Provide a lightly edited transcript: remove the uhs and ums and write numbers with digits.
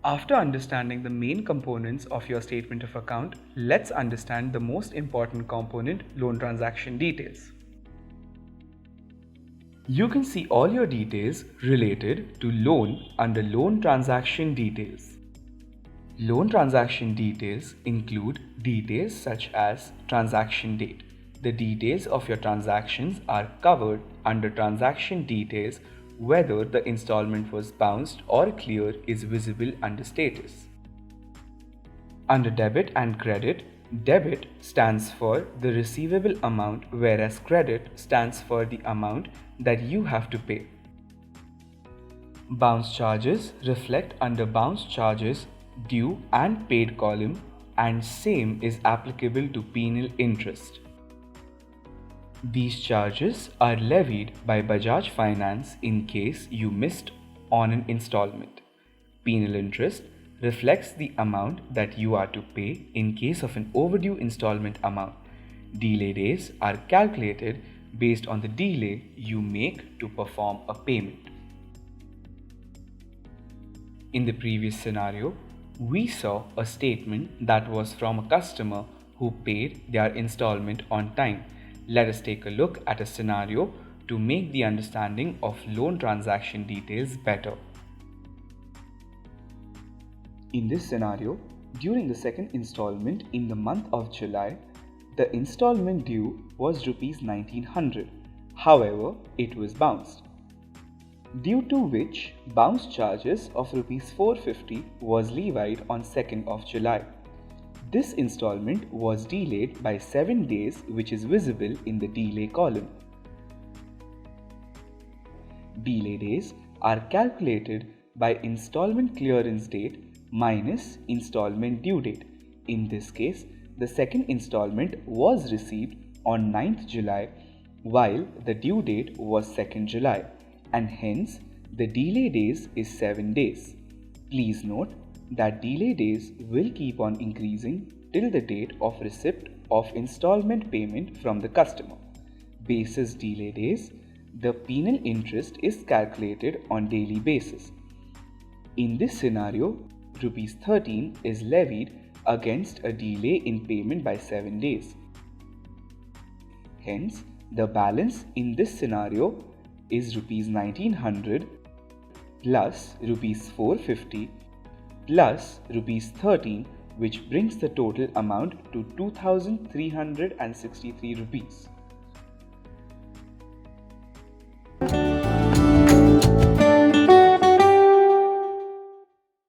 After understanding the main components of your statement of account, let's understand the most important component, loan transaction details. You can see all your details related to loan under loan transaction details. Loan transaction details include details such as transaction date. The details of your transactions are covered under transaction details. Whether the installment was bounced or clear is visible under status. Under debit and credit, debit stands for the receivable amount, whereas credit stands for the amount that you have to pay. Bounce charges reflect under bounce charges due and paid column, and same is applicable to penal interest. These charges are levied by Bajaj Finance in case you missed on an installment. Penal interest reflects the amount that you are to pay in case of an overdue installment amount. Delay days are calculated based on the delay you make to perform a payment. In the previous scenario, we saw a statement that was from a customer who paid their installment on time. Let us take a look at a scenario to make the understanding of loan transaction details better. In this scenario, during the second installment in the month of July, the installment due was Rs 1900. However, it was bounced, due to which bounce charges of Rs 450 was levied on 2nd of July. This installment was delayed by 7 days, which is visible in the delay column. Delay days are calculated by installment clearance date minus installment due date. In this case, the second installment was received on 9th July while the due date was 2nd July, and hence the delay days is 7 days. Please note that delay days will keep on increasing till the date of receipt of installment payment from the customer. Basis delay days, the penal interest is calculated on daily basis. In this scenario, Rs 13 is levied against a delay in payment by 7 days. Hence, the balance in this scenario is Rs 1900 plus Rs 450 plus Rs 13, which brings the total amount to 2363 rupees.